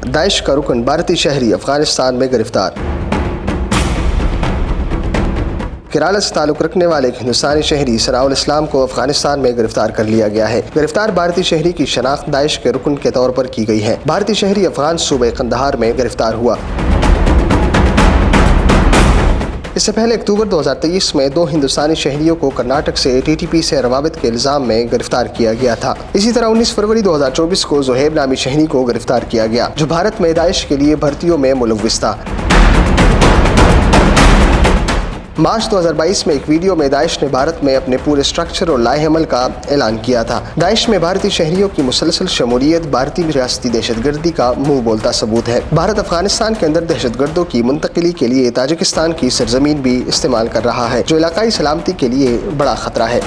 Daesh का रुकन भारतीय शहरी अफगानिस्तान में गिरफ्तार। केरला से ताल्लुक रखने वाले एक हिंदुस्तानी शहरी सनाउल इस्लाम को अफगानिस्तान में गिरफ्तार कर लिया गया है। गिरफ्तार भारतीय शहरी की शनाख्त दाइश के रुकन के तौर पर की गई है। भारतीय शहरी अफगान सूबे कंदहार में गिरफ्तार हुआ। इससे पहले अक्टूबर 2023 में 2 हिंदुस्तानी शहरियों को कर्नाटक से टीटीपी से रवाबित के इल्जाम में गिरफ्तार किया गया था। इसी तरह 19 फरवरी 2024 को जोहेब नामी शहरी को गिरफ्तार किया गया, जो भारत में दाइश के लिए भर्तियों में मुलव्विस था। मार्च 2022 में एक वीडियो में दाइश ने भारत में अपने पूरे स्ट्रक्चर और लाए-अमल का ऐलान किया था। दाइश में भारतीय शहरियों की मुसलसल शमूलियत भारतीय रियासती दहशतगर्दी का मुंह बोलता सबूत है। भारत अफगानिस्तान के अंदर दहशतगर्दों की मुंतकिली के लिए ताजिकिस्तान की सरजमीन भी इस्तेमाल कर रहा है, जो इलाकाई सलामती के लिए बड़ा खतरा है।